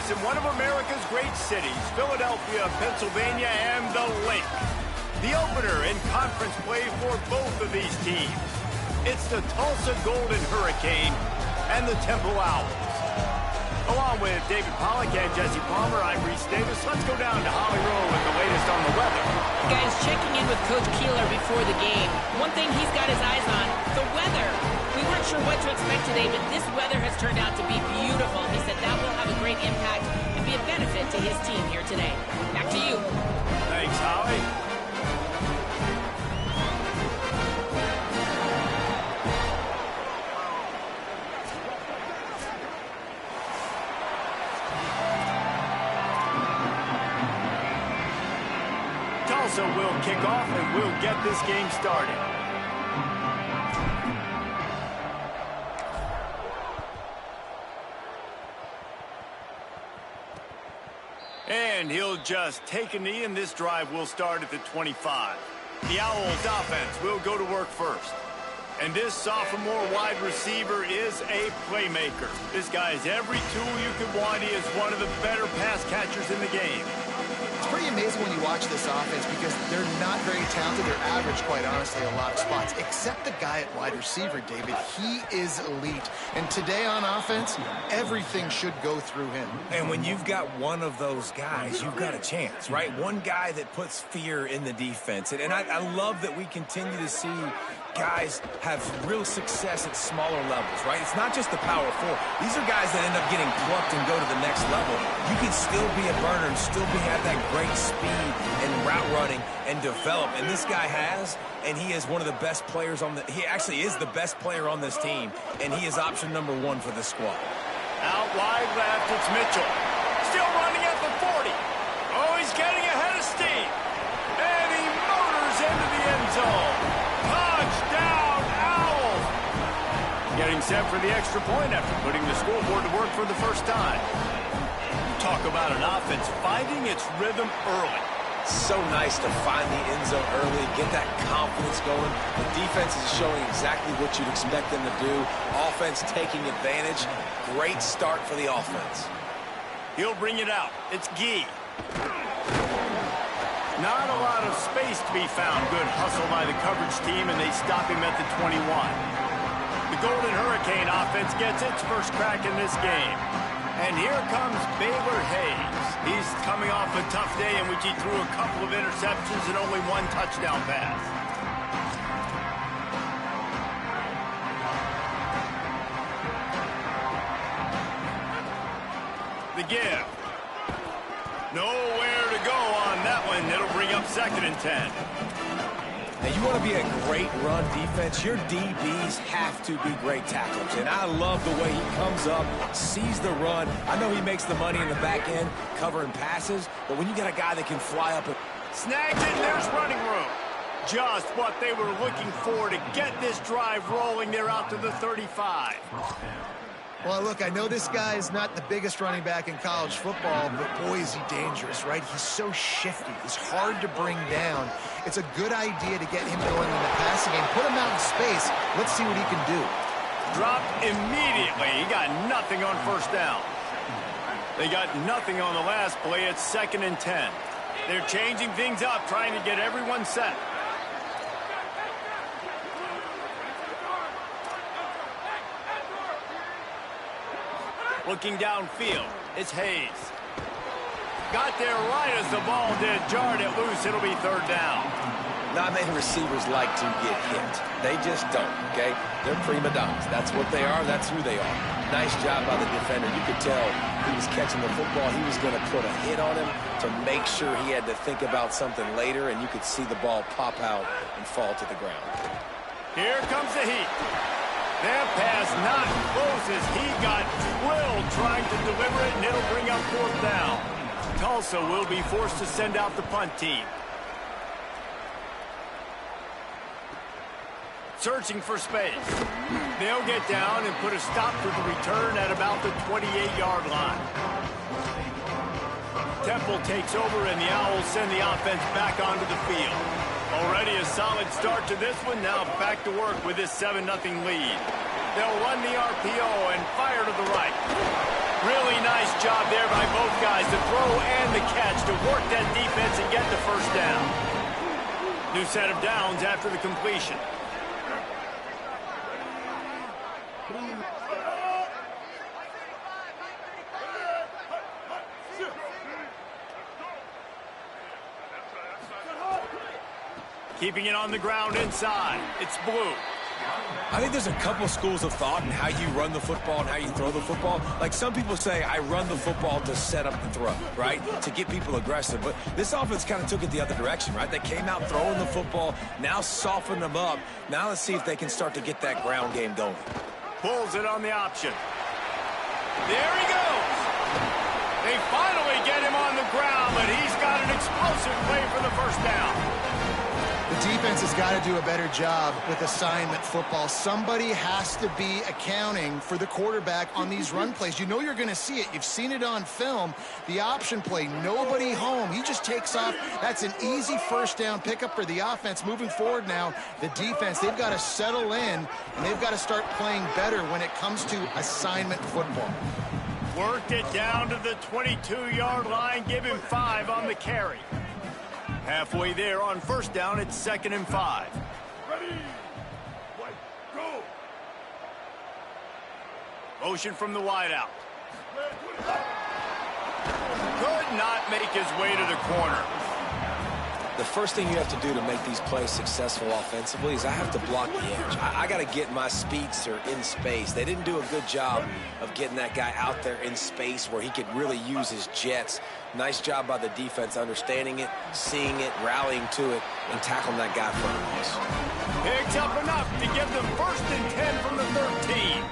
us in one of America's great cities, Philadelphia, Pennsylvania, and the Lake. The opener in conference play for both of these teams. It's the Tulsa Golden Hurricane and the Temple Owls. Along with David Pollack and Jesse Palmer, I'm Reese Davis. Let's go down to Holly Rowe with the latest on the weather. Guys, checking in with Coach Keeler before the game. One thing he's got his eyes on, the weather. We weren't sure what to expect today, but this weather has turned out to be beautiful. He said that will have a great impact and be a benefit to his team here today. Back to you. Thanks, Holly. Tulsa will kick off and we'll get this game started. And he'll just take a knee, and this drive will start at the 25. The Owls offense will go to work first. And this sophomore wide receiver is a playmaker. This guy has every tool you could want. He is one of the better pass catchers in the game. It's pretty amazing when you watch this offense because they're not very talented. They're average, quite honestly, a lot of spots. Except the guy at wide receiver, David. He is elite. And today on offense, everything should go through him. And when you've got one of those guys, you've got a chance, right? One guy that puts fear in the defense. And I love that we continue to see guys have real success at smaller levels, right? It's not just the power four. These are guys that end up getting plucked and go to the next level. You can still be a burner and still have that great speed and route running and develop. And this guy has, and he is one of the best players on he actually is the best player on this team, and he is option number 1 for the squad. Out wide left, it's Mitchell. Still running at the 40. Oh, he's getting ahead of steam. And he motors into the end zone. Touchdown, Owls! Getting set for the extra point after putting the scoreboard to work for the first time. Talk about an offense finding its rhythm early. So nice to find the end zone early, get that confidence going. The defense is showing exactly what you'd expect them to do. Offense taking advantage. Great start for the offense. He'll bring it out. It's Gee. Not a lot of space to be found. Good hustle by the coverage team, and they stop him at the 21. The Golden Hurricane offense gets its first crack in this game. And here comes Baylor Hayes. He's coming off a tough day in which he threw a couple of interceptions and only 1 touchdown pass. The give. Nowhere to go on that one. It'll bring up 2nd and 10. Now, you want to be a great run defense, your DBs have to be great tacklers. And I love the way he comes up, sees the run. I know he makes the money in the back end covering passes, but when you got a guy that can fly up and snagged it, and there's running room. Just what they were looking for to get this drive rolling. They're out to the 35. Well, look, I know this guy is not the biggest running back in college football, but boy, is he dangerous, right? He's so shifty. He's hard to bring down. It's a good idea to get him going in the passing game. Put him out in space. Let's see what he can do. Dropped immediately. He got nothing on first down. They got nothing on the last play. It's 2nd and 10. They're changing things up, trying to get everyone set. Looking downfield, it's Hayes. Got there right as the ball did. Jarred it loose. It'll be 3rd down. Not many receivers like to get hit. They just don't, okay? They're prima donnas. That's what they are. That's who they are. Nice job by the defender. You could tell he was catching the football. He was going to put a hit on him to make sure he had to think about something later, and you could see the ball pop out and fall to the ground. Here comes the heat. That pass not close as he got drilled trying to deliver it, and it'll bring up 4th down. Tulsa will be forced to send out the punt team. Searching for space. They'll get down and put a stop to the return at about the 28-yard line. Temple takes over, and the Owls send the offense back onto the field. Already a solid start to this one. Now back to work with this 7-0 lead. They'll run the RPO and fire to the right. Really nice job there by both guys, the throw and the catch to work that defense and get the first down. New set of downs after the completion. Keeping it on the ground inside. It's Blue. I think there's a couple schools of thought in how you run the football and how you throw the football. Like some people say, I run the football to set up the throw, right? To get people aggressive. But this offense kind of took it the other direction, right? They came out throwing the football, now softened them up. Now let's see if they can start to get that ground game going. Pulls it on the option. There he goes. They finally get him on the ground, but he's got an explosive play for the first down. The defense has got to do a better job with assignment football. Somebody has to be accounting for the quarterback on these run plays. You know you're going to see it. You've seen it on film. The option play, nobody home. He just takes off. That's an easy first down pickup for the offense. Moving forward now, the defense, they've got to settle in, and they've got to start playing better when it comes to assignment football. Worked it down to the 22-yard line. Give him 5 on the carry. Halfway there on first down, it's 2nd and 5. Ready, go. Motion from the wideout. Could not make his way to the corner. The first thing you have to do to make these plays successful offensively is I have to block the edge. I got to get my speedster in space. They didn't do a good job of getting that guy out there in space where he could really use his jets. Nice job by the defense understanding it, seeing it, rallying to it, and tackling that guy for a loss. Picks up enough to give them 1st and 10 from the 13.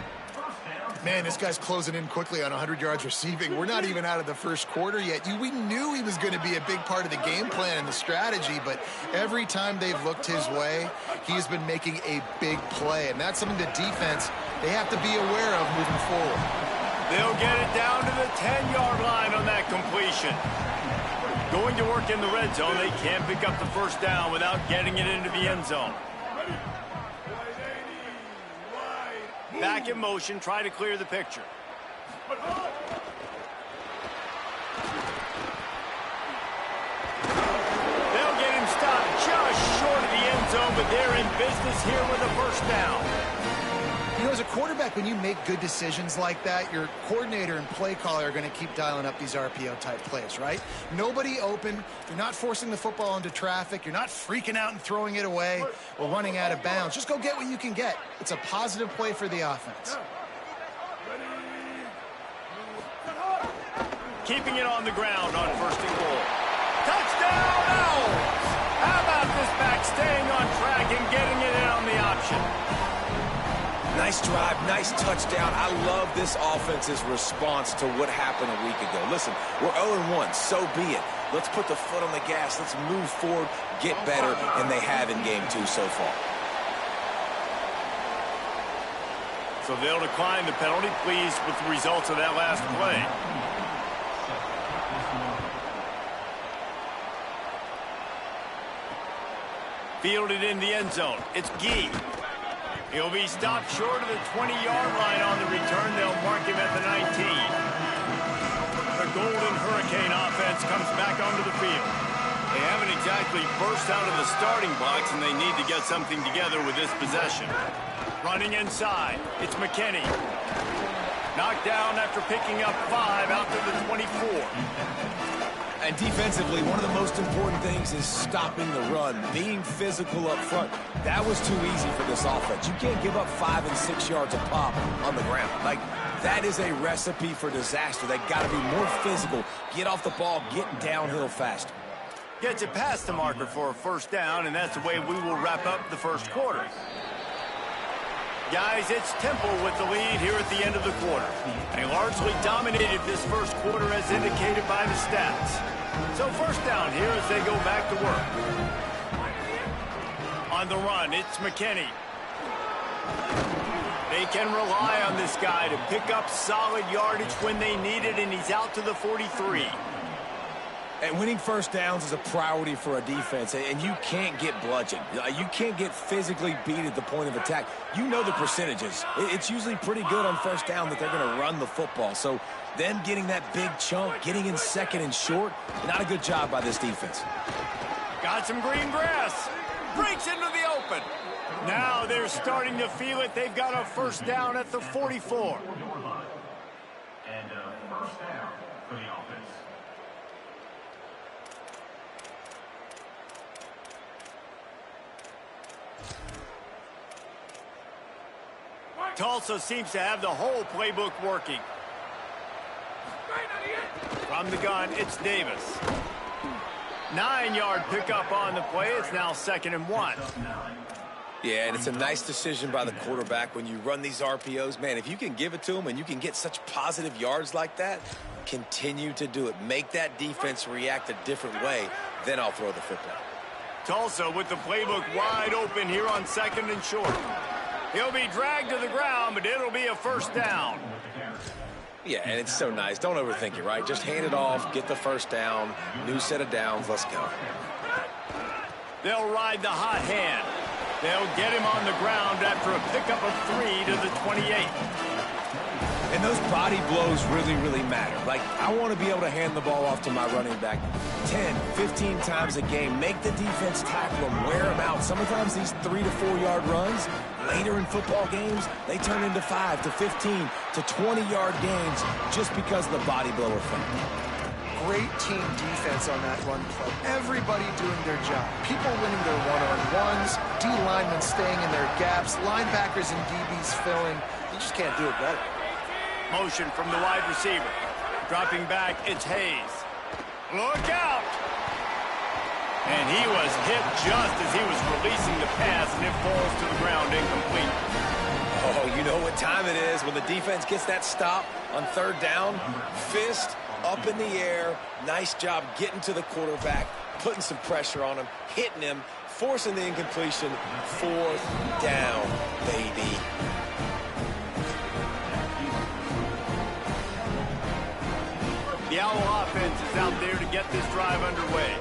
Man, this guy's closing in quickly on 100 yards receiving. We're not even out of the first quarter yet. We knew he was going to be a big part of the game plan and the strategy, but every time they've looked his way, he's been making a big play, and that's something the defense, they have to be aware of moving forward. They'll get it down to the 10-yard line on that completion. Going to work in the red zone, they can't pick up the first down without getting it into the end zone. Back in motion, try to clear the picture. They'll get him stopped just short of the end zone, but they're in business here with a first down. You know, as a quarterback, when you make good decisions like that, your coordinator and play caller are going to keep dialing up these RPO-type plays, right? Nobody open. You're not forcing the football into traffic. You're not freaking out and throwing it away or running out of bounds. Just go get what you can get. It's a positive play for the offense. Keeping it on the ground on 1st and goal. Touchdown, Owls! How about this back staying on track and getting it in on the option? Nice drive, nice touchdown. I love this offense's response to what happened a week ago. Listen, we're 0-1, so be it. Let's put the foot on the gas. Let's move forward, get better, and they have in game 2 so far. So they'll decline the penalty, pleased with the results of that last play. Fielded in the end zone. It's Gee. He'll be stopped short of the 20-yard line on the return. They'll mark him at the 19. The Golden Hurricane offense comes back onto the field. They haven't exactly burst out of the starting blocks, and they need to get something together with this possession. Running inside, it's McKinney. Knocked down after picking up 5 out to the 24. And defensively, one of the most important things is stopping the run, being physical up front. That was too easy for this offense. You can't give up 5 and 6 yards a pop on the ground. Like, that is a recipe for disaster. They got to be more physical, get off the ball, get downhill faster. Gets it past the marker for a first down, and that's the way we will wrap up the first quarter. Guys, it's Temple with the lead here at the end of the quarter. They largely dominated this first quarter as indicated by the stats. So first down here as they go back to work. On the run, it's McKinney. They can rely on this guy to pick up solid yardage when they need it, and he's out to the 43. And winning first downs is a priority for a defense, and you can't get bludgeoned. You can't get physically beat at the point of attack. You know the percentages. It's usually pretty good on first down that they're going to run the football. So them getting that big chunk, getting in second and short, not a good job by this defense. Got some green grass. Breaks into the open. Now they're starting to feel it. They've got a first down at the 44. And first down for the offense. Tulsa seems to have the whole playbook working. From the gun, it's Davis. 9-yard pickup on the play. It's now 2nd and 1. Yeah, and it's a nice decision by the quarterback when you run these RPOs. Man, if you can give it to them and you can get such positive yards like that, continue to do it. Make that defense react a different way, then I'll throw the football. Tulsa with the playbook wide open here on 2nd and short. He'll be dragged to the ground, but it'll be a first down. Yeah, and it's so nice. Don't overthink it, right? Just hand it off, get the first down, new set of downs, let's go. They'll ride the hot hand. They'll get him on the ground after a pickup of 3 to the 28. And those body blows really, really matter. Like, I want to be able to hand the ball off to my running back 10, 15 times a game. Make the defense tackle them, wear them out. Sometimes these 3 to 4 yard runs, later in football games, they turn into 5 to 15 to 20-yard gains just because of the body blow effect. Great team defense on that run play. Everybody doing their job. People winning their one-on-ones, D linemen staying in their gaps, linebackers and DBs filling. You just can't do it better. Motion from the wide receiver. Dropping back, it's Hayes. Look out! And he was hit just as he was releasing the pass, and it falls to the ground incomplete. Oh, you know what time it is when the defense gets that stop on 3rd down. Fist up in the air. Nice job getting to the quarterback, putting some pressure on him, hitting him, forcing the incompletion. 4th down, baby. The Owl offense is out there to get this drive underway.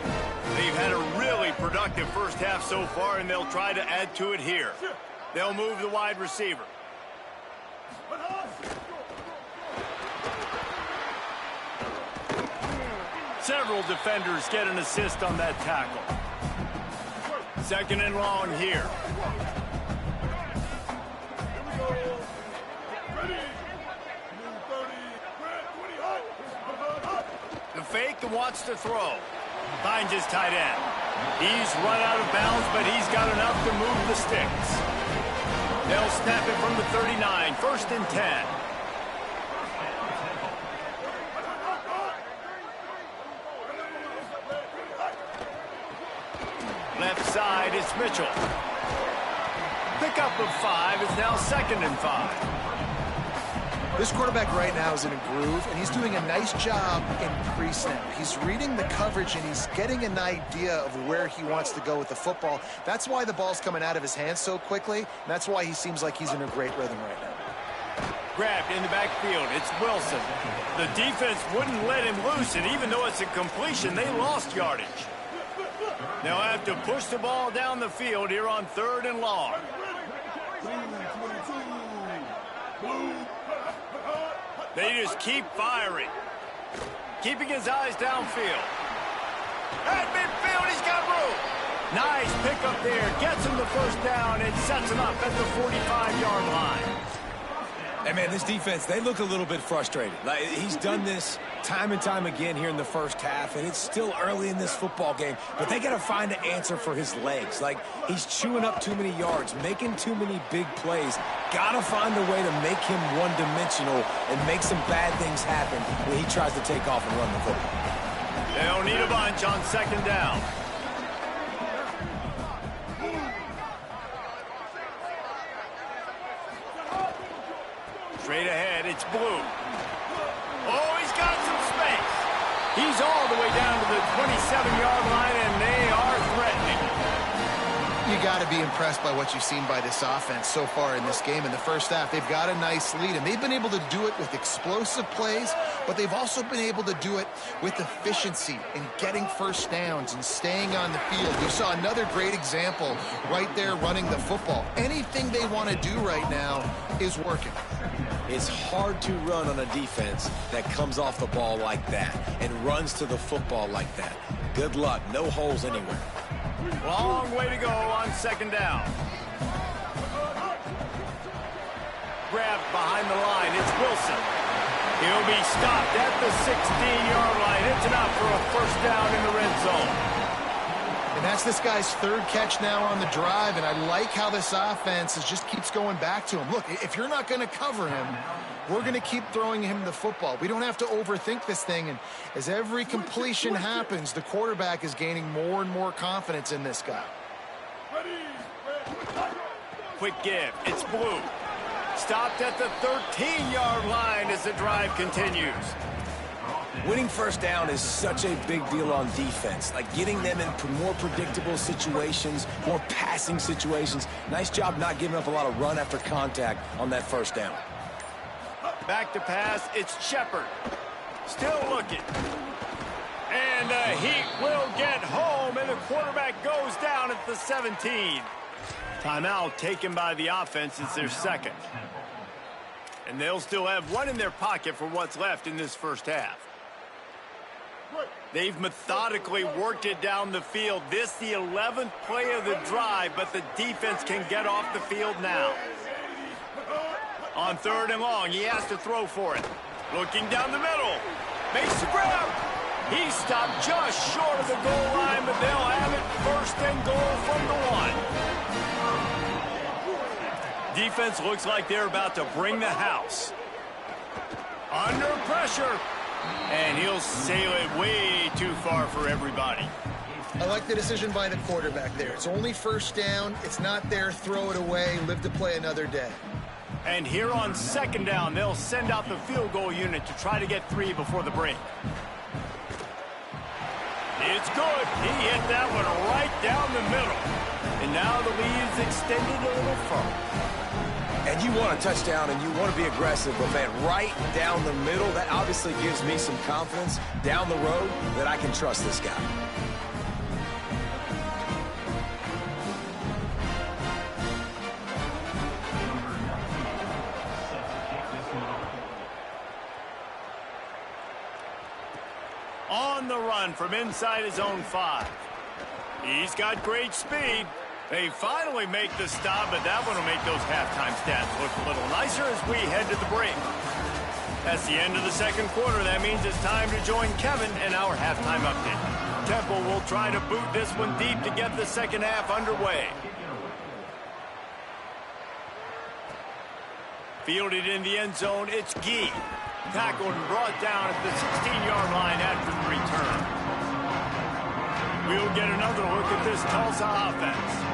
They've had a really productive first half so far, and they'll try to add to it here. They'll move the wide receiver. Several defenders get an assist on that tackle. 2nd and long here. The fake and wants to throw. Finds his tight end. He's run out of bounds, but he's got enough to move the sticks. They'll snap it from the 39. 1st and 10. Left side, it's Mitchell. Pickup of 5 is now 2nd and 5. This quarterback right now is in a groove, and he's doing a nice job in pre-snap. He's reading the coverage, and he's getting an idea of where he wants to go with the football. That's why the ball's coming out of his hands so quickly, and that's why he seems like he's in a great rhythm right now. Grabbed in the backfield, it's Wilson. The defense wouldn't let him loose, and even though it's a completion, they lost yardage. They'll have to push the ball down the field here on 3rd and long. They just keep firing. Keeping his eyes downfield. At midfield, he's got room. Nice pickup there. Gets him the first down and sets him up at the 45-yard line. And, man, this defense, they look a little bit frustrated. Like, he's done this time and time again here in the first half, and it's still early in this football game, but they got to find an answer for his legs. Like, he's chewing up too many yards, making too many big plays. Got to find a way to make him one-dimensional and make some bad things happen when he tries to take off and run the football. They'll need a bunch on 2nd down. Straight ahead, it's Blue. Oh, he's got some space. He's all the way down to the 27-yard line, and they are threatening. You got to be impressed by what you've seen by this offense so far in this game. In the first half, they've got a nice lead, and they've been able to do it with explosive plays, but they've also been able to do it with efficiency and getting first downs and staying on the field. We saw another great example right there running the football. Anything they want to do right now is working. It's hard to run on a defense that comes off the ball like that and runs to the football like that. Good luck. No holes anywhere. Long way to go on second down. Grabbed behind the line. It's Wilson. He'll be stopped at the 16-yard line. It's enough for a first down in the red zone. And that's this guy's third catch now on the drive, and I like how this offense just keeps going back to him. Look, if you're not going to cover him, we're going to keep throwing him the football. We don't have to overthink this thing, and as every completion happens, the quarterback is gaining more and more confidence in this guy. Quick give. It's Blue. Stopped at the 13-yard line as the drive continues. Winning first down is such a big deal on defense. Like getting them in more predictable situations, more passing situations. Nice job not giving up a lot of run after contact on that first down. Back to pass. It's Shepard. Still looking. And the Heat will get home, and the quarterback goes down at the 17. Timeout taken by the offense. It's their second. And they'll still have one in their pocket for what's left in this first half. They've methodically worked it down the field. This the 11th play of the drive, but the defense can get off the field now. On third and long, he has to throw for it. Looking down the middle. Makes the grab. He stopped just short of the goal line, but they'll have it first and goal from the 1. Defense looks like they're about to bring the house. Under pressure. And he'll sail it way too far for everybody. I like the decision by the quarterback there. It's only first down. It's not there. Throw it away. Live to play another day. And here on second down, they'll send out the field goal unit to try to get 3 before the break. It's good. He hit that one right down the middle. And now the lead is extended a little further. And you want a touchdown and you want to be aggressive, but man, right down the middle, that obviously gives me some confidence down the road that I can trust this guy. On the run from inside his own 5. He's got great speed. They finally make the stop, but that one will make those halftime stats look a little nicer as we head to the break. That's the end of the second quarter. That means it's time to join Kevin in our halftime update. Temple will try to boot this one deep to get the second half underway. Fielded in the end zone, it's Gee. Tackled and brought down at the 16-yard line after the return. We'll get another look at this Tulsa offense.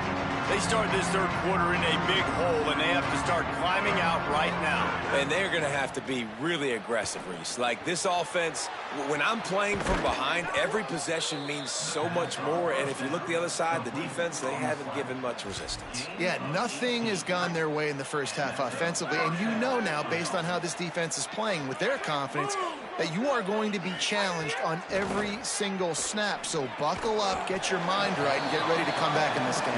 They start this third quarter in a big hole, and they have to start climbing out right now. And they're going to have to be really aggressive, Reese. Like this offense, when I'm playing from behind, every possession means so much more. And if you look the other side, the defense, they haven't given much resistance. Yeah, nothing has gone their way in the first half offensively. And you know now, based on how this defense is playing with their confidence, that you are going to be challenged on every single snap. So buckle up, get your mind right, and get ready to come back in this game.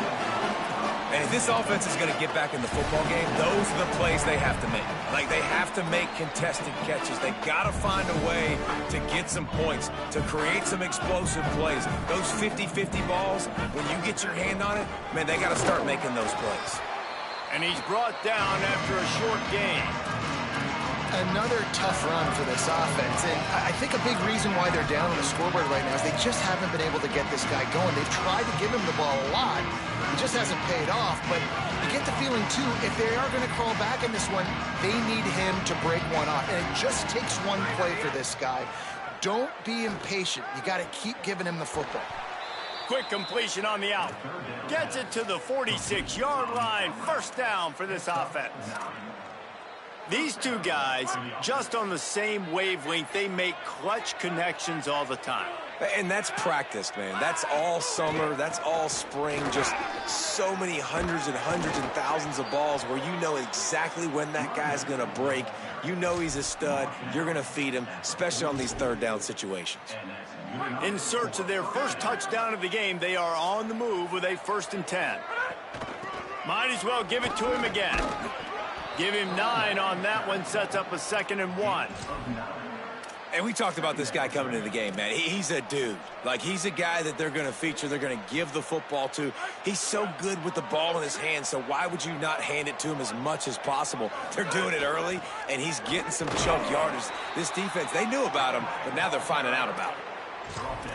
And if this offense is going to get back in the football game, those are the plays they have to make. Like, they have to make contested catches. They got to find a way to get some points, to create some explosive plays. Those 50-50 balls, when you get your hand on it, man, they got to start making those plays. And he's brought down after a short gain. Another tough run for this offense, and I think a big reason why they're down on the scoreboard right now is they just haven't been able to get this guy going. They've tried to give him the ball a lot. It just hasn't paid off, but you get the feeling, too, if they are going to crawl back in this one, they need him to break one off, and it just takes one play for this guy. Don't be impatient. You got to keep giving him the football. Quick completion on the out. Gets it to the 46-yard line. First down for this offense. These two guys, just on the same wavelength, they make clutch connections all the time. And that's practiced, man. That's all summer. That's all spring. Just so many hundreds and thousands of balls where you know exactly when that guy's going to break. You know he's a stud. You're going to feed him, especially on these third down situations. In search of their first touchdown of the game, they are on the move with a 1st and 10. Might as well give it to him again. Give him 9 on that one, sets up a 2nd and 1. And we talked about this guy coming into the game, man. He's a dude. Like, he's a guy that they're going to feature, they're going to give the football to. He's so good with the ball in his hand, so why would you not hand it to him as much as possible? They're doing it early, and he's getting some chunk yardage. This defense, they knew about him, but now they're finding out about him.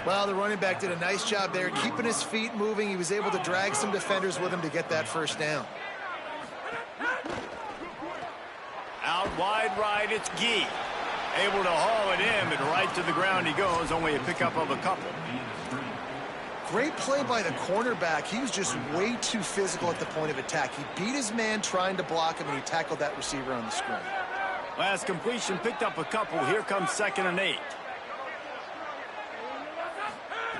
Well, the running back did a nice job there, keeping his feet moving. He was able to drag some defenders with him to get that 1st down. Out wide right, it's Gee. Able to haul it in, but right to the ground he goes, only a pickup of a couple. Great play by the cornerback. He was just way too physical at the point of attack. He beat his man trying to block him, and he tackled that receiver on the screen. Last completion, picked up a couple. Here comes 2nd and 8.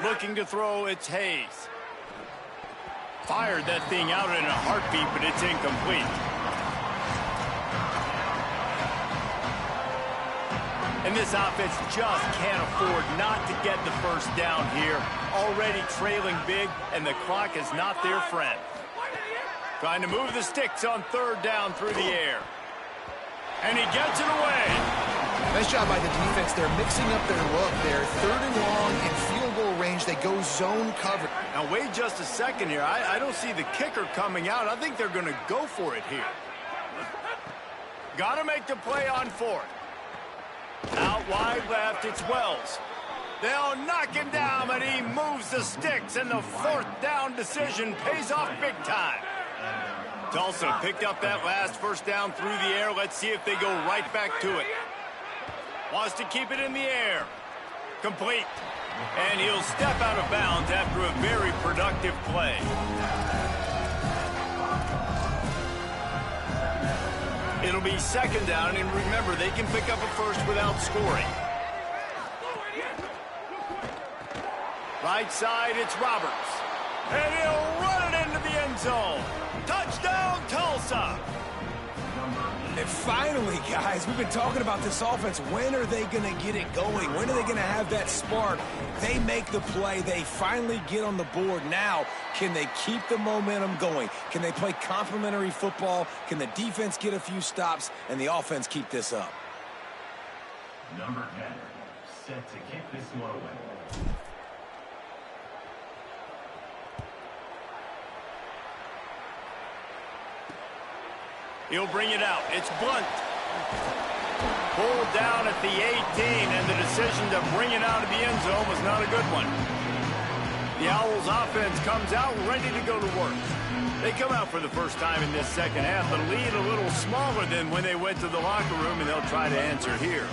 Looking to throw, it's Hayes. Fired that thing out in a heartbeat, but it's incomplete. And this offense just can't afford not to get the 1st down here. Already trailing big, and the clock is not their friend. Trying to move the sticks on 3rd down through the air. And he gets it away. Nice job by the defense. They're mixing up their look. They're 3rd and long in field goal range. They go zone cover. Now, wait just a second here. I don't see the kicker coming out. I think they're going to go for it here. Got to make the play on 4th. Out wide left, it's Wells. They'll knock him down, but he moves the sticks, and the 4th down decision pays off big time. Tulsa picked up that last 1st down through the air. Let's see if they go right back to it. Wants to keep it in the air. Complete. And he'll step out of bounds after a very productive play. It'll be 2nd down, and remember, they can pick up a 1st without scoring. Right side, it's Roberts. And he'll run it into the end zone. Touchdown, Tulsa! And finally, guys, we've been talking about this offense. When are they going to get it going? When are they going to have that spark? They make the play. They finally get on the board. Now, can they keep the momentum going? Can they play complementary football? Can the defense get a few stops and the offense keep this up? Number 10, set to kick this one away. He'll bring it out. It's Blunt. Pulled down at the 18, and the decision to bring it out of the end zone was not a good one. The Owls offense comes out ready to go to work. They come out for the first time in this 2nd half, the lead a little smaller than when they went to the locker room, and they'll try to answer here.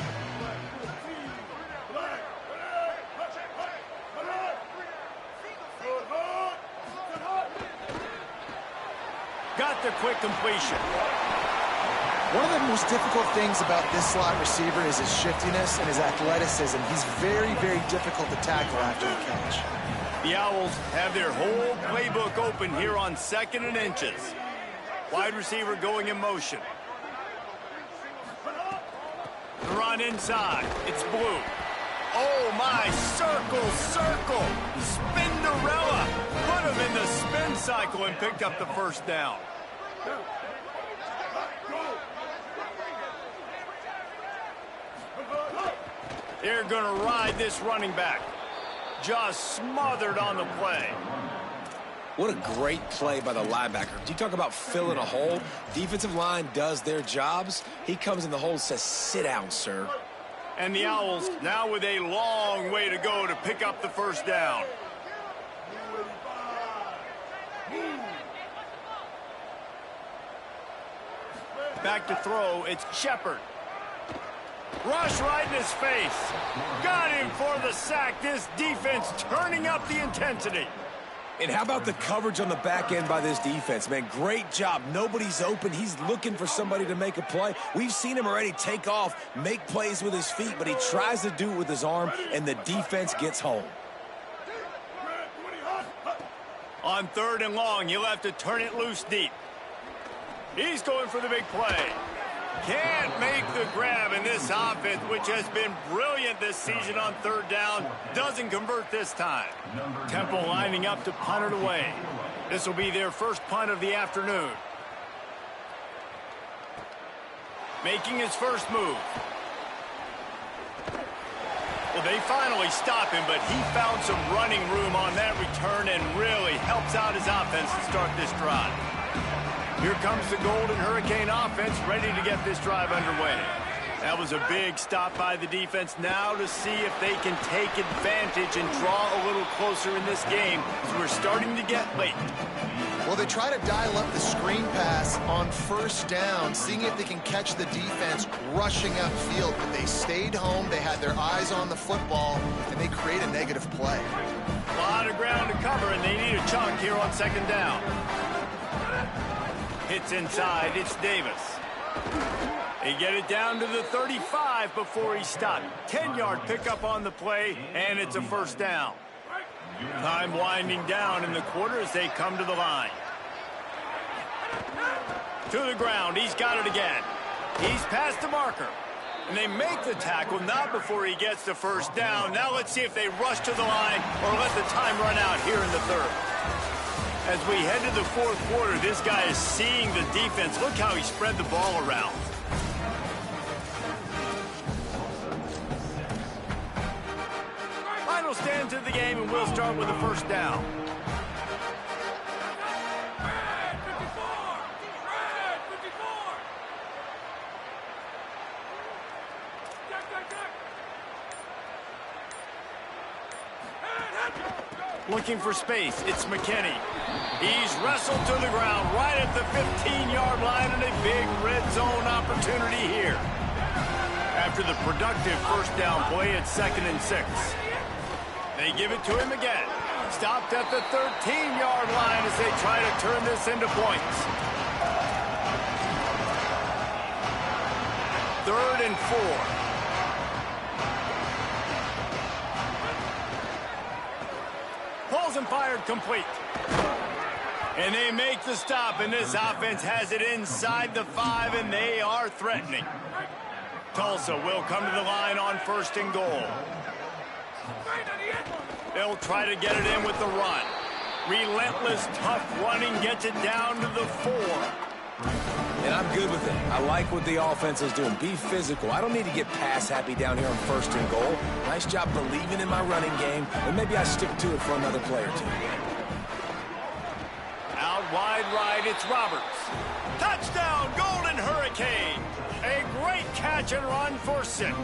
Got the quick completion. One of the most difficult things about this slot receiver is his shiftiness and his athleticism. He's very, very difficult to tackle after the catch. The Owls have their whole playbook open here on 2nd and inches. Wide receiver going in motion. The run inside. It's Blue. Oh, my. Circle. Spinderella. Put him in the spin cycle and picked up the 1st down. They're going to ride this running back. Just smothered on the play. What a great play by the linebacker. You talk about filling a hole. Defensive line does their jobs. He comes in the hole and says, sit down, sir. And the Owls now with a long way to go to pick up the 1st down. Back to throw, it's Shepard. Rush right in his face. Got him for the sack. This defense turning up the intensity. And how about the coverage on the back end by this defense, man? Great job. Nobody's open. He's looking for somebody to make a play. We've seen him already take off, make plays with his feet, but he tries to do it with his arm, and the defense gets home. On 3rd and long, you'll have to turn it loose deep. He's going for the big play. Can't make the grab in this offense, which has been brilliant this season on 3rd down. Doesn't convert this time. Temple lining up to punt it away. This will be their first punt of the afternoon. Making his first move. Well, they finally stop him, but he found some running room on that return and really helps out his offense to start this drive. Here comes the Golden Hurricane offense, ready to get this drive underway. That was a big stop by the defense. Now to see if they can take advantage and draw a little closer in this game, as we're starting to get late. Well, they try to dial up the screen pass on 1st down, seeing if they can catch the defense rushing upfield. But they stayed home, they had their eyes on the football, and they create a negative play. A lot of ground to cover, and they need a chunk here on 2nd down. Hits inside, it's Davis. They get it down to the 35 before he stopped. 10-yard pickup on the play, and it's a 1st down. Time winding down in the quarter as they come to the line. To the ground, he's got it again. He's past the marker. And they make the tackle, not before he gets the 1st down. Now let's see if they rush to the line or let the time run out here in the 3rd. As we head to the 4th quarter, this guy is seeing the defense. Look how he spread the ball around. Final stands of the game, and we'll start with the 1st down. Looking for space, it's McKinney. He's wrestled to the ground right at the 15-yard line, and a big red zone opportunity here. After the productive 1st down play, it's 2nd and 6. They give it to him again. Stopped at the 13-yard line as they try to turn this into points. 3rd and 4. Pulls and fired complete. And they make the stop, and this offense has it inside the 5, and they are threatening. Tulsa will come to the line on 1st and goal. They'll try to get it in with the run. Relentless, tough running gets it down to the 4. And I'm good with it. I like what the offense is doing. Be physical. I don't need to get pass happy down here on 1st and goal. Nice job believing in my running game, and maybe I stick to it for another play or 2. Out wide right, it's Roberts. Touchdown, Golden Hurricane. A great catch and run for 6.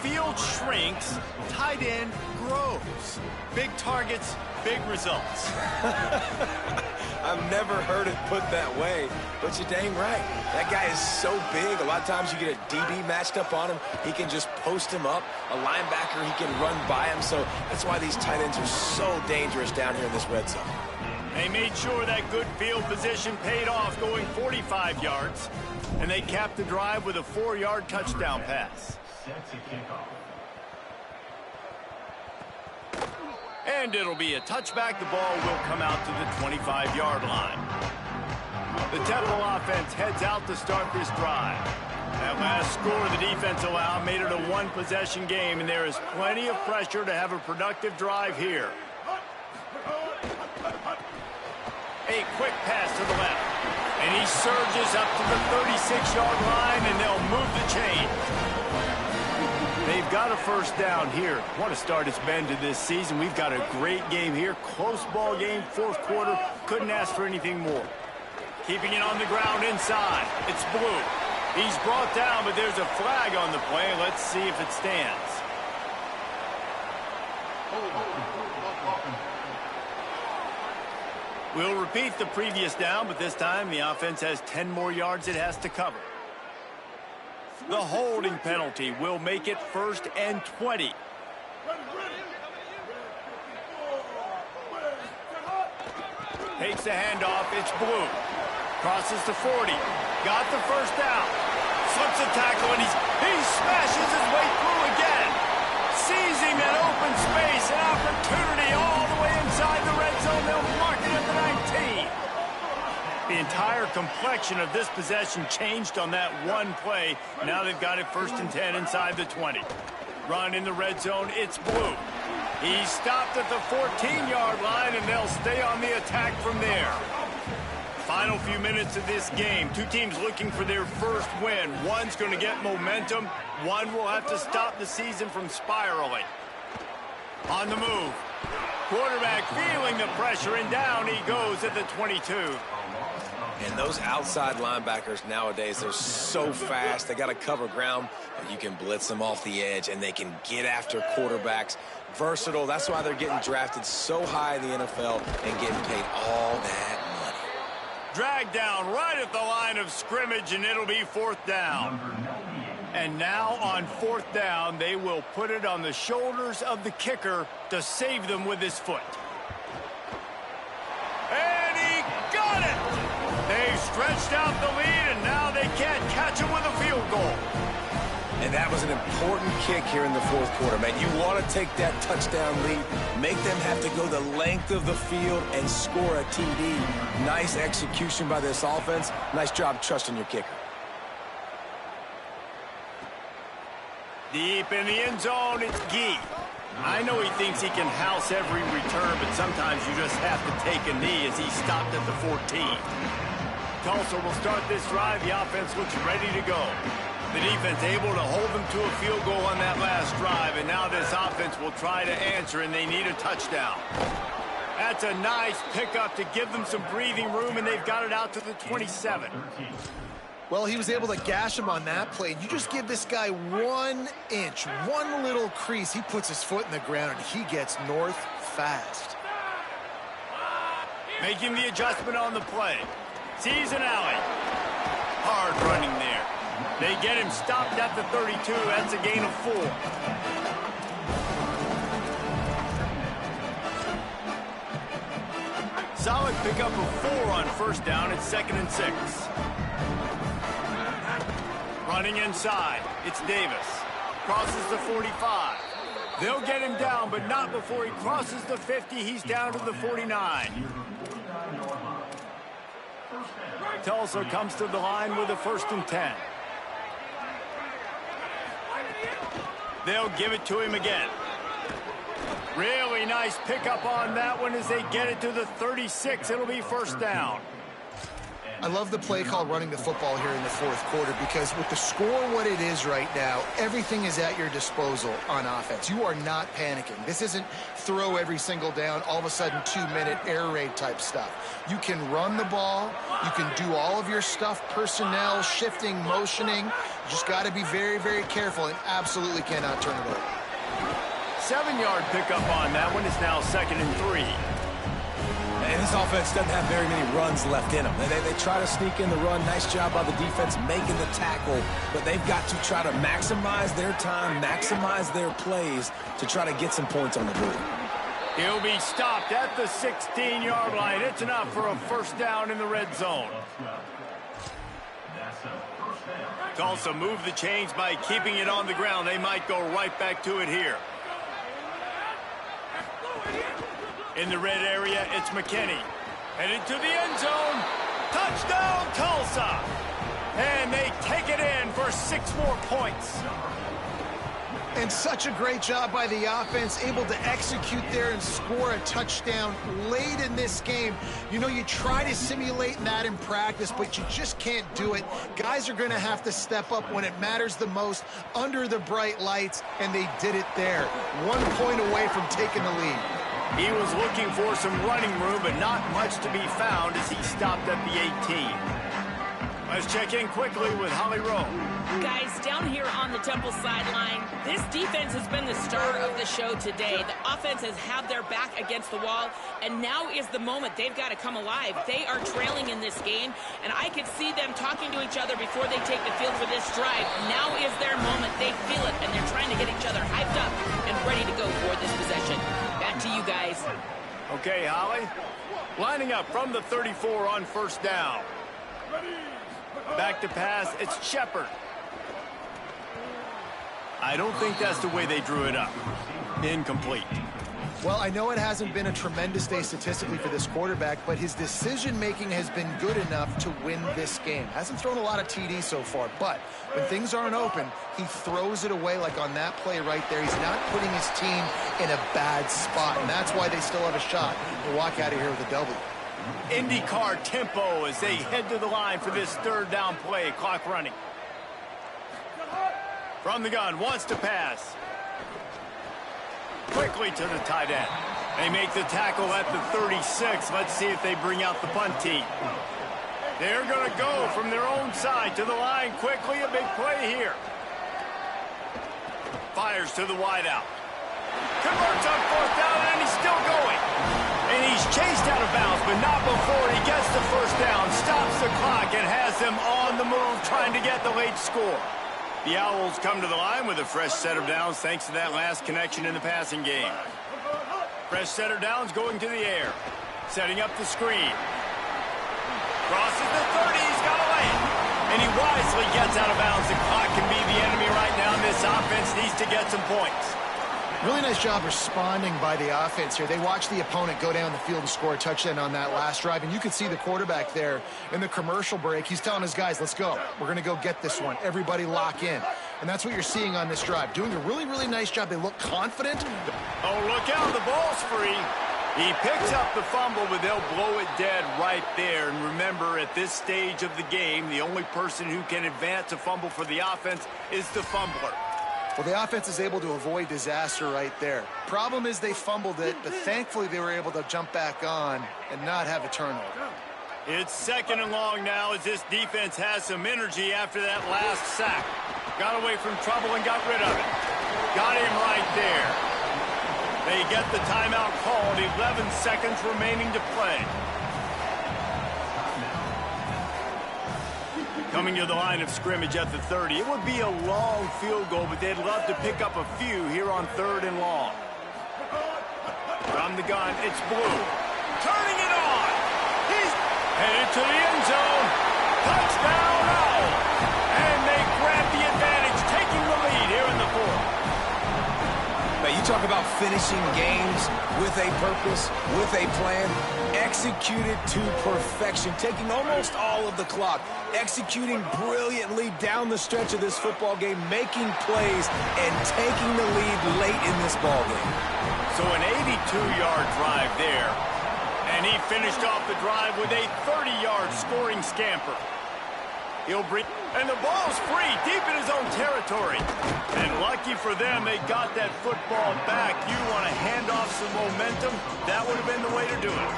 Field shrinks, tight end grows. Big targets, big results. I've never heard it put that way, but you're dang right. That guy is so big. A lot of times you get a DB matched up on him. He can just post him up. A linebacker, he can run by him. So that's why these tight ends are so dangerous down here in this red zone. They made sure that good field position paid off, going 45 yards. And they capped the drive with a 4-yard touchdown pass. Set to kick off. And it'll be a touchback. The ball will come out to the 25-yard line. The Temple offense heads out to start this drive. That last score the defense allowed made it a 1-possession game, and there is plenty of pressure to have a productive drive here. A quick pass to the left. And he surges up to the 36-yard line, and they'll move the chain. They've got a 1st down here. What a start it's been to this season. We've got a great game here. Close ball game, 4th quarter. Couldn't ask for anything more. Keeping it on the ground inside. It's Blue. He's brought down, but there's a flag on the play. Let's see if it stands. We'll repeat the previous down, but this time the offense has 10 more yards it has to cover. The holding penalty will make it 1st and 20. Takes the handoff. It's Blue. Crosses the 40. Got the first down. Slips a tackle, and he smashes his way through again. Seizing that open space, an opportunity all the way inside the red zone. They'll mark it at the 19. The entire complexion of this possession changed on that one play. Now they've got it 1st and 10 inside the 20. Run in the red zone. It's Blue. He stopped at the 14-yard line, and they'll stay on the attack from there. Final few minutes of this game. Two teams looking for their first win. One's going to get momentum. One will have to stop the season from spiraling. On the move. Quarterback feeling the pressure, and down he goes at the 22. And those outside linebackers nowadays, they're so fast. They got to cover ground, but you can blitz them off the edge, and they can get after quarterbacks. Versatile. That's why they're getting drafted so high in the NFL and getting paid all that money. Dragged down right at the line of scrimmage, and it'll be 4th down. And now on 4th down, they will put it on the shoulders of the kicker to save them with his foot. And he got it! They've stretched out the lead, and now they can't catch him with a field goal. And that was an important kick here in the 4th quarter, man. You want to take that touchdown lead, make them have to go the length of the field and score a TD. Nice execution by this offense. Nice job trusting your kicker. Deep in the end zone, it's Gee. I know he thinks he can house every return, but sometimes you just have to take a knee as he stopped at the 14. Tulsa will start this drive. The offense looks ready to go. The defense able to hold them to a field goal on that last drive, and now this offense will try to answer, and they need a touchdown. That's a nice pickup to give them some breathing room, and they've got it out to the 27. Well, he was able to gash him on that play. You just give this guy 1 inch, one little crease, he puts his foot in the ground, and he gets north fast. Making the adjustment on the play. Sees an alley. Hard running there. They get him stopped at the 32. That's a gain of 4. Solid pickup of 4 on 1st down. It's 2nd and 6. Running inside. It's Davis. Crosses the 45. They'll get him down, but not before he crosses the 50. He's down to the 49. Tulsa comes to the line with a 1st and 10. They'll give it to him again. Really nice pickup on that one as they get it to the 36. It'll be 1st down. I love the play call running the football here in the 4th quarter because with the score what it is right now, everything is at your disposal on offense. You are not panicking. This isn't throw every single down, all of a sudden 2-minute air raid type stuff. You can run the ball. You can do all of your stuff, personnel, shifting, motioning. You just got to be very, very careful and absolutely cannot turn it over. 7-yard pickup on that one. Is now 2nd and 3. And this offense doesn't have very many runs left in them. They try to sneak in the run. Nice job by the defense making the tackle. But they've got to try to maximize their time, maximize their plays to try to get some points on the board. He'll be stopped at the 16-yard line. It's enough for a 1st down in the red zone. Tulsa moved the chains by keeping it on the ground. They might go right back to it here. In the red area, it's McKinney. Headed to the end zone. Touchdown, Tulsa! And they take it in for 6 more points. And such a great job by the offense, able to execute there and score a touchdown late in this game. You know, you try to simulate that in practice, but you just can't do it. Guys are going to have to step up when it matters the most under the bright lights, and they did it there. 1 point away from taking the lead. He was looking for some running room, but not much to be found as he stopped at the 18. Let's check in quickly with Holly Rowe. Guys, down here on the Temple sideline, this defense has been the star of the show today. The offense has had their back against the wall, and now is the moment. They've got to come alive. They are trailing in this game, and I could see them talking to each other before they take the field for this drive. Now is their moment. They feel it, and they're trying to get each other hyped up and ready to go for this possession. Back to you guys. Okay, Holly. Lining up from the 34 on first down. Back to pass, it's Shepard. I don't think that's the way they drew it up. Incomplete. Well, I know it hasn't been a tremendous day statistically for this quarterback, but his decision-making has been good enough to win this game. Hasn't thrown a lot of TDs so far, but when things aren't open, he throws it away like on that play right there. He's not putting his team in a bad spot, and that's why they still have a shot to walk out of here with a W. IndyCar tempo as they head to the line for this third down play. Clock running. From the gun, wants to pass. Quickly to the tight end. They make the tackle at the 36. Let's see if they bring out the punt team. They're going to go from their own side to the line quickly. A big play here. Fires to the wideout. Converts on fourth down, and he's still going. And he's chased out of bounds, but not before he gets the first down, stops the clock, and has them on the move trying to get the late score. The Owls come to the line with a fresh set of downs thanks to that last connection in the passing game. Fresh set of downs going to the air. Setting up the screen. Crosses the 30, he's got to lay it. And he wisely gets out of bounds. The clock can be the enemy right now. This offense needs to get some points. Really nice job responding by the offense here. They watched the opponent go down the field and score a touchdown on that last drive, and you could see the quarterback there in the commercial break. He's telling his guys, let's go. We're going to go get this one. Everybody lock in. And that's what you're seeing on this drive. Doing a really, really nice job. They look confident. Oh, look out. The ball's free. He picks up the fumble, but they'll blow it dead right there. And remember, at this stage of the game, the only person who can advance a fumble for the offense is the fumbler. Well, the offense is able to avoid disaster right there. Problem is they fumbled it, but thankfully they were able to jump back on and not have a turnover. It's second and long now as this defense has some energy after that last sack. Got away from trouble and got rid of it. Got him right there. They get the timeout called, 11 seconds remaining to play. Coming to the line of scrimmage at the 30. It would be a long field goal, but they'd love to pick up a few here on third and long. From the gun, it's Blue. Turning it on. He's headed to the end zone. Touchdown, Owl. And they grab the advantage, taking the lead here in the fourth. Now, you talk about finishing games with a purpose, with a plan, executed to perfection, taking almost all of the clock, executing brilliantly down the stretch of this football game, making plays, and taking the lead late in this ball game. So an 82-yard drive there, and he finished off the drive with a 30-yard scoring scamper. He'll bring, and the ball's free, deep in his own territory. And lucky for them, they got that football back. You want to hand off some momentum, that would have been the way to do it.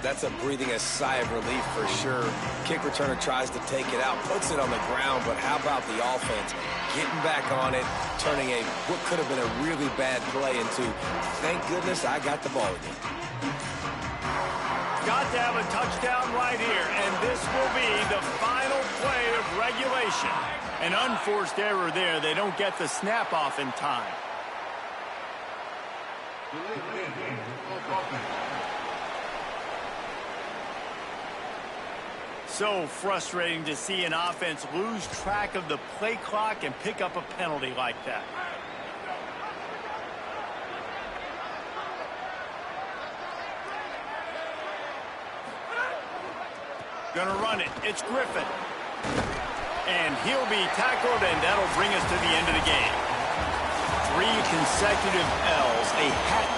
That's a breathing a sigh of relief for sure. Kick returner tries to take it out, puts it on the ground, but how about the offense getting back on it, turning what could have been a really bad play into, thank goodness I got the ball again. Got to have a touchdown right here, and this will be the final play of regulation. An unforced error there. They don't get the snap off in time. So frustrating to see an offense lose track of the play clock and pick up a penalty like that. Gonna run it. It's Griffin. And he'll be tackled, and that'll bring us to the end of the game. 3 consecutive L's, a hat